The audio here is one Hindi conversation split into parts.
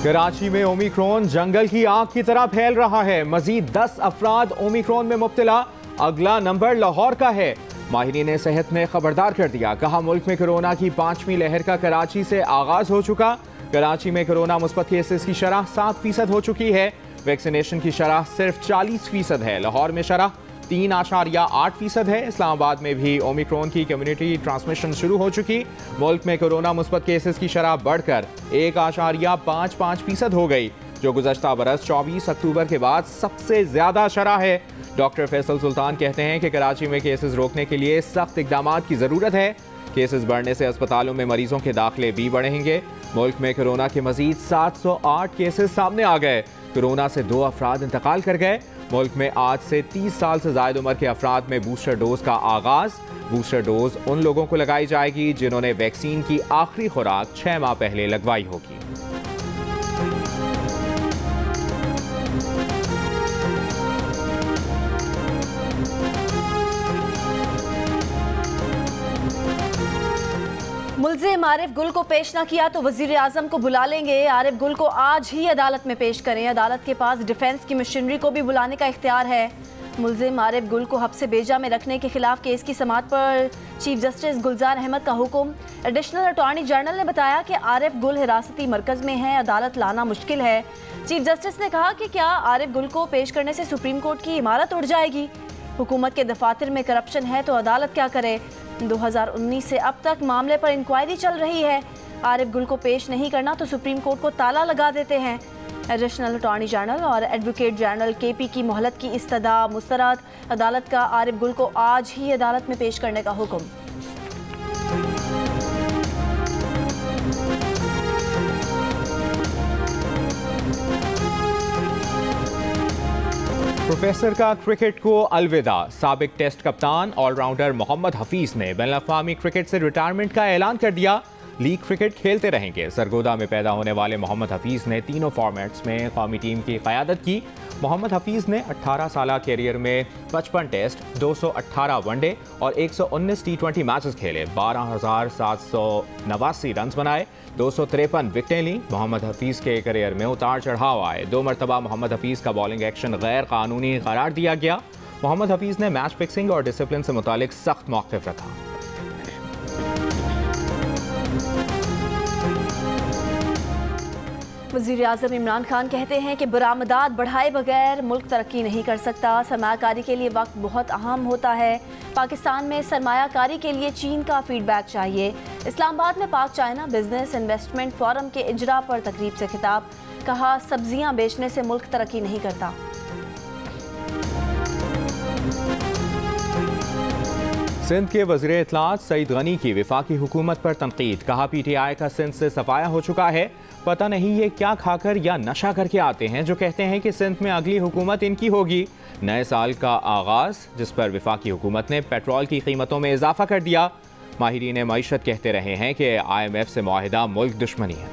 कराची में ओमिक्रॉन जंगल की आग की तरह फैल रहा है। मजीद 10 अफराद ओमिक्रॉन में मुब्तला। अगला नंबर लाहौर का है। माहिरीन सेहत ने खबरदार कर दिया, कहा मुल्क में कोरोना की 5वीं लहर का कराची से आगाज हो चुका। कराची में कोरोना मुस्बत केसेस की शरह 7% हो चुकी है। वैक्सीनेशन की शरह सिर्फ 40% है। लाहौर में शरह 3.8% है। इस्लामाबाद में भी ओमिक्रॉन की कम्युनिटी ट्रांसमिशन शुरू हो चुकी। मुल्क में कोरोना मुस्बत केसेस की शरह बढ़कर 1.55% हो गई, जो गुज़श्ता बरस 24 अक्टूबर के बाद सबसे ज़्यादा शरह है। डॉक्टर फैसल सुल्तान कहते हैं कि कराची में केसेस रोकने के लिए सख्त इक़दामात की ज़रूरत है। केसेस बढ़ने से अस्पतालों में मरीजों के दाखिले भी बढ़ेंगे। मुल्क में कोरोना के मजीद 708 केसेस सामने आ गए। कोरोना से 2 अफराद इंतकाल कर गए। मुल्क में आज से 30 साल से ज़ायद उम्र के अफराद में बूस्टर डोज का आगाज़। बूस्टर डोज उन लोगों को लगाई जाएगी जिन्होंने वैक्सीन की आखिरी खुराक 6 माह पहले लगवाई होगी। मुल्ज़िम आरिफ गुल को पेश न किया तो वज़ीर आज़म को बुला लेंगे। आरिफ गुल को आज ही अदालत में पेश करें। अदालत के पास डिफेंस की मशीनरी को भी बुलाने का इख्तियार है। मुल्ज़िम आरिफ गुल को हब्से बेजा में रखने के खिलाफ केस की समाअत पर चीफ जस्टिस गुलजार अहमद का हुक्म। एडिशनल अटॉर्नी जनरल ने बताया कि आरिफ गुल हिरासती मरकज़ में है, अदालत लाना मुश्किल है। चीफ जस्टिस ने कहा कि क्या आरिफ गुल को पेश करने से सुप्रीम कोर्ट की इमारत उड़ जाएगी? हुकूमत के दफातर में करप्शन है तो अदालत क्या करे? 2019 से अब तक मामले पर इंक्वायरी चल रही है। आरिफ गुल को पेश नहीं करना तो सुप्रीम कोर्ट को ताला लगा देते हैं। एडिशनल अटॉर्नी जनरल और एडवोकेट जनरल केपी की मोहलत की इस्तदा मुस्तरद। अदालत का आरिफ गुल को आज ही अदालत में पेश करने का हुक्म। प्रोफेसर का क्रिकेट को अलविदा। साबिक टेस्ट कप्तान ऑलराउंडर मोहम्मद हफीज ने बैनुल-अक़वामी क्रिकेट से रिटायरमेंट का ऐलान कर दिया। लीग क्रिकेट खेलते रहेंगे। सरगोदा में पैदा होने वाले मोहम्मद हफीज ने तीनों फॉर्मेट्स में कौमी टीम की क़यादत की। मोहम्मद हफीज ने 18 साल कैरियर में 55 टेस्ट, 218 वनडे और 119 टी20 मैचेस खेले। 12,789 रन बनाए, 253 विकेटें ली। मोहम्मद हफीज के करियर में उतार चढ़ाव आए। 2 मरतबा मोहम्मद हफीज का बॉलिंग एक्शन गैर कानूनी करार दिया गया। मोहम्मद हफीज ने मैच फिक्सिंग और डिसिप्लिन से मुतालिक सख्त मौक़िफ़ रखा। वज़ीर आज़म इमरान खान कहते हैं कि बरामदात बढ़ाए बगैर मुल्क तरक्की नहीं कर सकता। सरमायाकारी के लिए वक्त बहुत अहम होता है। पाकिस्तान में सरमायाकारी के लिए चीन का फीडबैक चाहिए। इस्लामाबाद में पाक चाइना बिजनेस इन्वेस्टमेंट फोरम के इजरा पर तकरीब से खिताब। कहा सब्जियां बेचने से मुल्क तरक्की नहीं करता। सिंध के वज़ीर इत्तलात सईद गनी की वफाकी हुकूमत पर तनकीद। कहा PTI का सिंध से सफाया हो चुका है। पता नहीं ये क्या खाकर या नशा करके आते हैं जो कहते हैं कि सिंध में अगली हुकूमत इनकी होगी। नए साल का आगाज़ जिस पर वफाकी हुकूमत ने पेट्रोल की कीमतों में इजाफा कर दिया। माहिरीन मईशत कहते रहे हैं कि IMF से मुआहिदा मुल्क दुश्मनी है।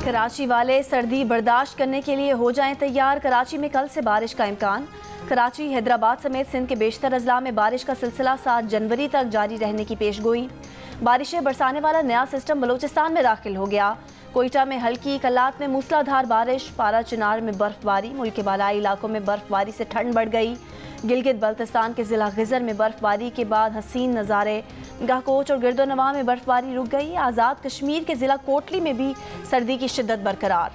कराची वाले सर्दी बर्दाश्त करने के लिए हो जाएं तैयार। कराची में कल से बारिश का इम्कान। कराची, हैदराबाद समेत सिंध के बेशतर अजला में बारिश का सिलसिला 7 जनवरी तक जारी रहने की पेशगोई। बारिशें बरसाने वाला नया सिस्टम बलूचिस्तान में दाखिल हो गया। कोयटा में हल्की, कल्लात में मूसलाधार बारिश, पारा चिनार में बर्फबारी। मुल्क के बालाई इलाकों में बर्फबारी से ठंड बढ़ गई। गिलगित बल्तिस्तान के ज़िला गिज़र में बर्फबारी के बाद हसीन नज़ारे। गहकोच और गिरदोनवा में बर्फबारी रुक गई। आज़ाद कश्मीर के ज़िला कोटली में भी सर्दी की शिद्दत बरकरार।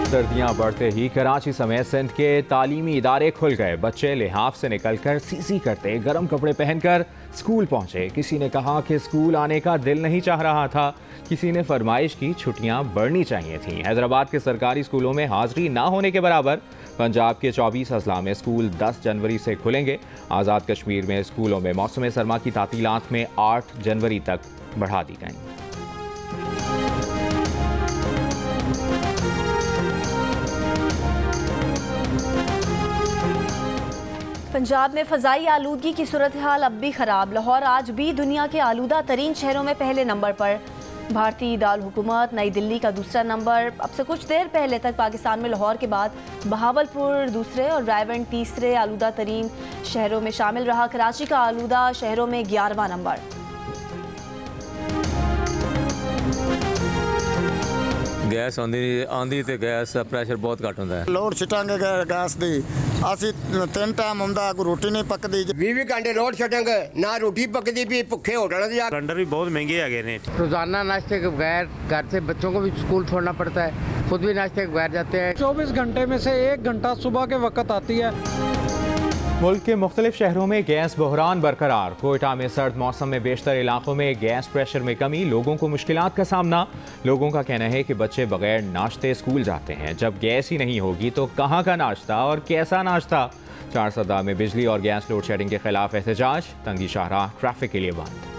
सर्दियां बढ़ते ही कराची समेत सिंध के तालीमी इदारे खुल गए। बच्चे लिहाफ से निकलकर सीसी करते गर्म कपड़े पहनकर स्कूल पहुंचे। किसी ने कहा कि स्कूल आने का दिल नहीं चाह रहा था। किसी ने फरमाइश की छुट्टियां बढ़नी चाहिए थीं। हैदराबाद के सरकारी स्कूलों में हाजिरी ना होने के बराबर। पंजाब के 24 अजला में स्कूल 10 जनवरी से खुलेंगे। आज़ाद कश्मीर में स्कूलों में मौसम सरमा की तातीलात में 8 जनवरी तक बढ़ा दी गई। पंजाब में फ़ज़ाई आलूदगी की सूरत हाल अब भी ख़राब। लाहौर आज भी दुनिया के आलूदा तरीन शहरों में पहले नंबर पर। भारतीय दारुल हुकूमत नई दिल्ली का दूसरा नंबर। अब से कुछ देर पहले तक पाकिस्तान में लाहौर के बाद बहावलपुर दूसरे और रायवंड तीसरे आलूदा तरीन शहरों में शामिल रहा। कराची का आलूदा शहरों में 11वां नंबर। गैस आंधी तो गैस का प्रैशर बहुत घट होता है। लोड छिटांगे गैस दी असी 3 टाइम आंदा कोई रोटी नहीं पकदी। 20 घंटे लोड छिटांगे ना रोटी पकदी भी भुखे होटलों से। सिलेंडर भी बहुत महंगे आ गए ने। रोजाना नाश्ते के बगैर घर से बच्चों को भी स्कूल छोड़ना पड़ता है, खुद भी नाश्ते के बगैर जाते हैं। 24 घंटे में से 1 घंटा सुबह के वक्त आती है। मुल्क के मुख्तलिफ शहरों में गैस बहरान बरकरार। कोयटा में सर्द मौसम में बेशतर इलाकों में गैस प्रेशर में कमी, लोगों को मुश्किलात का सामना। लोगों का कहना है कि बच्चे बगैर नाश्ते स्कूल जाते हैं। जब गैस ही नहीं होगी तो कहाँ का नाश्ता और कैसा नाश्ता। 4 सदा में बिजली और गैस लोड शेडिंग के खिलाफ एहतजाज। तंगी शाहराह ट्रैफिक के लिए बंद।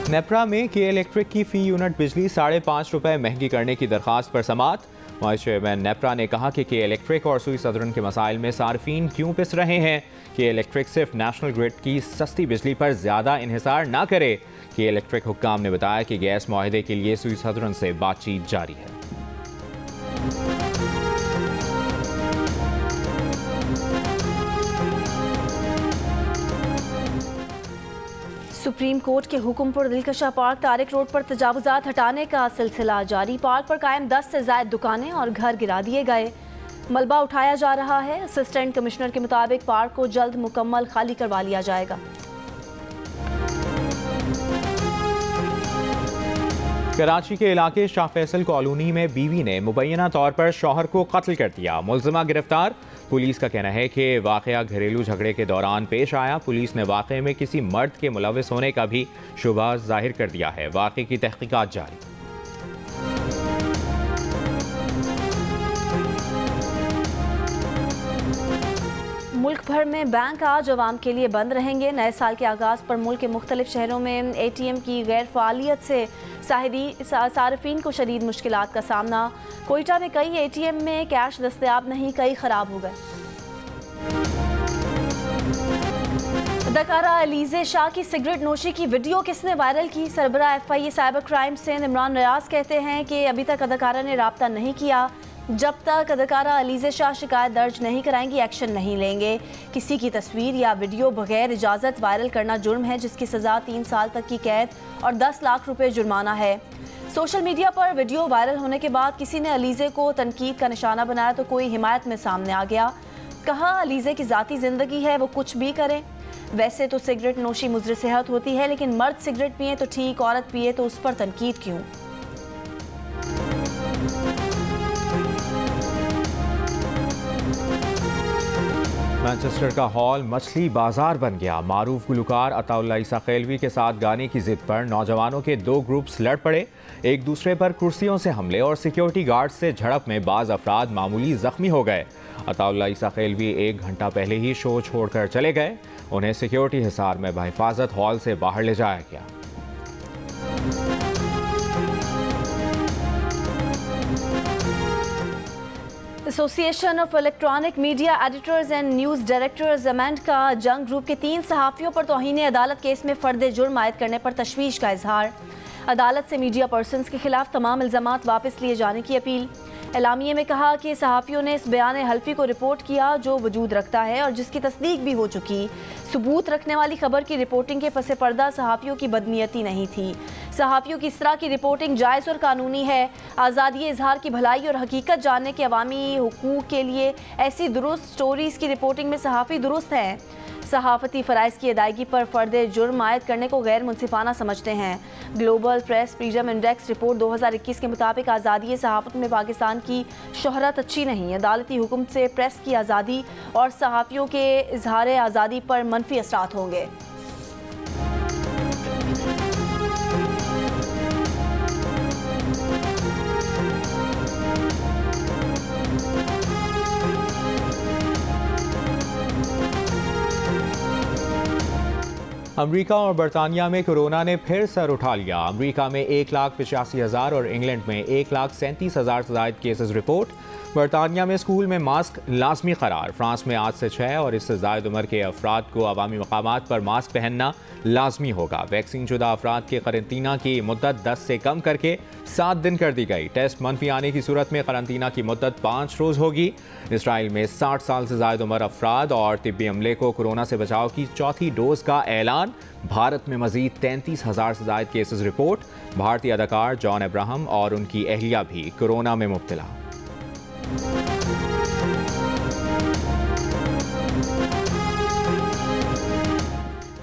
नेप्रा में के इलेक्ट्रिक की फ़ी यूनिट बिजली 5.5 रुपये महंगी करने की दरख्वास्त पर समाअत। वाइस चेयरमैन नेप्रा ने कहा कि के इलेक्ट्रिक और सुई सदरन के मसाइल में सार्फिन क्यों पिस रहे हैं। के इलेक्ट्रिक सिर्फ नेशनल ग्रिड की सस्ती बिजली पर ज़्यादा इन्हिसार ना करे। के इलेक्ट्रिक हुक्काम ने बताया कि गैस मुआहदे के लिए सुई सदरन से बातचीत जारी है। सुप्रीम कोर्ट के हुक्म पर दिलकशा पार्क तारिक रोड पर तजावुजात हटाने का सिलसिला जारी। पार्क पर कायम 10 से ज़ायद दुकानें और घर गिरा दिए गए। मलबा उठाया जा रहा है। असिस्टेंट कमिश्नर के मुताबिक पार्क को जल्द मुकम्मल खाली करवा लिया जाएगा। कराची के इलाके शाह फैसल कॉलोनी में बीवी ने मुबैना तौर पर शौहर को कत्ल कर दिया। मुलजिमा गिरफ्तार। पुलिस का कहना है कि वाक़या घरेलू झगड़े के दौरान पेश आया। पुलिस ने वाक़े में किसी मर्द के मुलविस होने का भी शुबा जाहिर कर दिया है। वाक़े की तहकीकात जारी। मुल्क भर में बैंक आज अवाम के लिए बंद रहेंगे। नए साल के आगाज़ पर मुल्क के मुख्तलिफ शहरों में ATM की गैर फ़ालियत से सारफीन को शदीद मुश्किलात का सामना। कोयटा में कई ATM में कैश दस्तयाब नहीं, कई ख़राब हो गए। अदाकारा अलीज़े शाह की सिगरेट नोशी की वीडियो किसने वायरल की। सरबराह FIA साइबर क्राइम से इमरान रियाज कहते हैं कि अभी तक अदाकारा ने राब्ता नहीं किया। जब तक अदाकारा अलीज़े शाह शिकायत दर्ज नहीं कराएंगी, एक्शन नहीं लेंगे। किसी की तस्वीर या वीडियो बगैर इजाज़त वायरल करना जुर्म है, जिसकी सज़ा 3 साल तक की कैद और 10 लाख रुपए जुर्माना है। सोशल मीडिया पर वीडियो वायरल होने के बाद किसी ने अलीज़े को तनकीद का निशाना बनाया तो कोई हिमायत में सामने आ गया। कहा अलीज़े की ज़ाती ज़िंदगी है, वो कुछ भी करें। वैसे तो सिगरेट नोशी मुज़र सेहत होती है, लेकिन मर्द सिगरेट पिए तो ठीक, औरत पिए तो उस पर तनकीद क्यों। मैनचेस्टर का हॉल मछली बाजार बन गया। मारूफ गुलकार अताउल्लाह ईसा खैलवी के साथ गाने की जिद पर नौजवानों के 2 ग्रुप्स लड़ पड़े। एक दूसरे पर कुर्सियों से हमले और सिक्योरिटी गार्ड से झड़प में बाज अफराद मामूली जख्मी हो गए। अताउल्लाह ईसा खैलवी 1 घंटा पहले ही शो छोड़कर चले गए। उन्हें सिक्योरिटी हिसार में बहिफाजत हॉल से बाहर ले जाया गया। Association of electronic media editors and news directors amend का जंग ग्रुप के 3 सहाफ़ियों पर तौहीन अदालत केस में फ़र्द जुर्म आयद करने पर तशवीश का इजहार। अदालत से मीडिया पर्सनस के खिलाफ तमाम इल्ज़ामात वापस लिए जाने की अपील। एलामिये में कहा कि सहाफ़ियों ने इस बयान हल्फी को रिपोर्ट किया जो वजूद रखता है और जिसकी तस्दीक भी हो चुकी। सबूत रखने वाली खबर की रिपोर्टिंग के पसे पर्दा सहाफ़ियों की बदनीयती नहीं थी। सहाफ़ियों की इस तरह की रिपोर्टिंग जायज़ और कानूनी है। आज़ादी इजहार की भलाई और हकीकत जानने के अवामी हुकूक के लिए ऐसी दुरुस्त स्टोरीज़ की रिपोर्टिंग में सहाफ़ी दुरुस्त हैं। सहाफ़ती फ़राइज़ की अदायगी पर फ़र्द जुर्म आयद करने को गैर मुनसिफाना समझते हैं। Global press freedom index report 2021 के मुताबिक आज़ादी सहाफ़त में पाकिस्तान की शोहरत अच्छी नहीं। अदालती हुक्म से प्रेस की आज़ादी और सहाफ़ियों के इजहार आज़ादी पर मनफी असरात होंगे। अमेरिका और बरतानिया में कोरोना ने फिर सर उठा लिया। अमेरिका में 1,85,000 और इंग्लैंड में 1,37,000 से ज़ायद केसेस रिपोर्ट। बरतानिया में स्कूल में मास्क लाजमी करार। फ्रांस में आज से 6 और इससे ज़ायद उम्र के अफराद को अवामी मकामात पर मास्क पहनना लाजमी होगा। वैक्सीन शुदा अफराद के करंतना की मुद्दत 10 से कम करके 7 दिन कर दी गई। टेस्ट मनफी आने की सूरत में करंतना की मुद्दत 5 रोज़ होगी। इसराइल में 60 साल से ज़ायद उम्र अफराद और तिब्बी अमले को कोरोना से बचाव की चौथी डोज का ऐलान। भारत में मजीद 33,000 से ज़ायद केसेस रिपोर्ट। भारतीय अदाकार जॉन अब्राहम और उनकी अहलिया भी कोरोना में मुब्तला।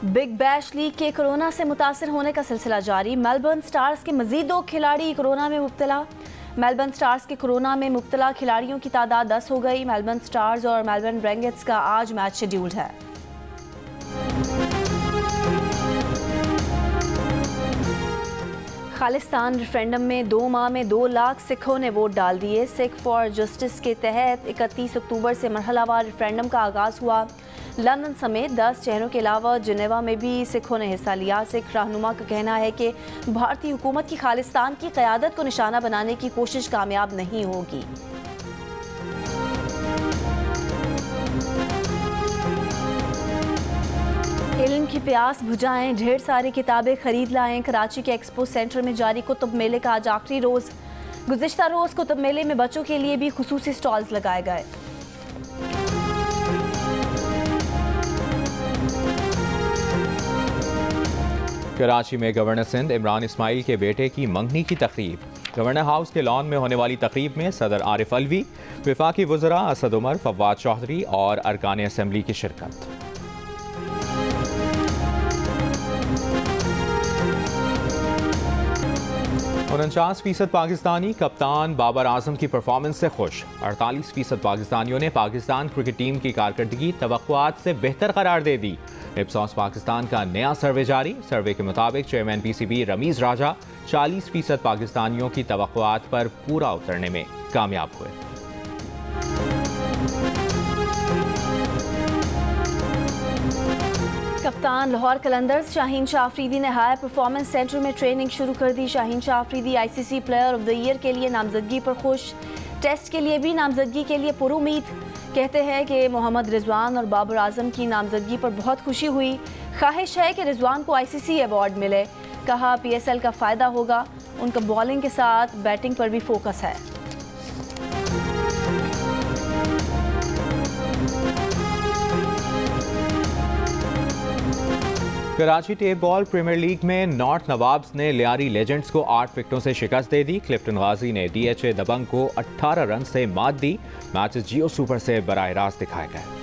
बिग बैश लीग के कोरोना से मुतासिर होने का सिलसिला जारी। मेलबर्न स्टार्स के मजीद 2 खिलाड़ी कोरोना में मुब्तला। मेलबर्न स्टार्स के कोरोना में मुब्तला खिलाड़ियों की तादाद 10 हो गई। मेलबर्न स्टार्स और मेलबर्न रेंगेट्स का आज मैच शेड्यूल्ड है। खालिस्तान रेफरेंडम में 2 माह में 2 लाख सिखों ने वोट डाल दिए। सिख फॉर जस्टिस के तहत 31 अक्टूबर से मरहलावार रेफरेंडम का आगाज़ हुआ। लंदन समेत 10 शहरों के अलावा जिनेवा में भी सिखों ने हिस्सा लिया। सिख रहनुमा का कहना है कि भारतीय हुकूमत की खालिस्तान की क़यादत को निशाना बनाने की कोशिश कामयाब नहीं होगी। इल्म की प्यास बुझाएं, ढेर सारी किताबें खरीद लाएं। कराची के एक्सपो सेंटर में जारी कुतुब मेले का आज आखिरी रोज़। गुज़िश्ता रोज़ कुतुब मेले में बच्चों के लिए भी खुसूसी स्टॉल्स लगाए गए। कराची में गवर्नर सिंध इमरान इस्माइल के बेटे की मंगनी की तकरीब। गवर्नर हाउस के लॉन में होने वाली तकरीब में सदर आरिफ अलवी, वफाकी वज़रा असद उमर, फवाद चौधरी और अरकान असम्बली की शिरकत। 49% पाकिस्तानी कप्तान बाबर आजम की परफॉर्मेंस से खुश। 48% पाकिस्तानियों ने पाकिस्तान क्रिकेट टीम की कारकर्दगी तवक्कुआत से बेहतर करार दे दी। इप्सॉस पाकिस्तान का नया सर्वे जारी। सर्वे के मुताबिक चेयरमैन पीसीबी रमीज राजा 40% पाकिस्तानियों की तवक्कुआत पर पूरा उतरने में कामयाब हुए। कप्तान लाहौर कलंदर्स शाहीन शाह अफरीदी ने हाई परफॉर्मेंस सेंटर में ट्रेनिंग शुरू कर दी। Shaheen Shah Afridi ICC player of the year के लिए नामजदगी पर खुश। टेस्ट के लिए भी नामजदगी के लिए पुरुमीद। कहते हैं कि मोहम्मद रिजवान और बाबर आजम की नामजदगी पर बहुत खुशी हुई। ख्वाहिश है कि रिजवान को आईसीसी अवार्ड मिले। कहा पीएसएल का फ़ायदा होगा। उनका बॉलिंग के साथ बैटिंग पर भी फोकस है। Karachi tape ball premier league में नॉर्थ नवाब्स ने लियारी लेजेंड्स को 8 विकेटों से शिकस्त दे दी। क्लिफ्टन गाजी ने डीएचए दबंग को 18 रन से मात दी। मैचेस जियो सुपर से बराह रास्त दिखाए गए।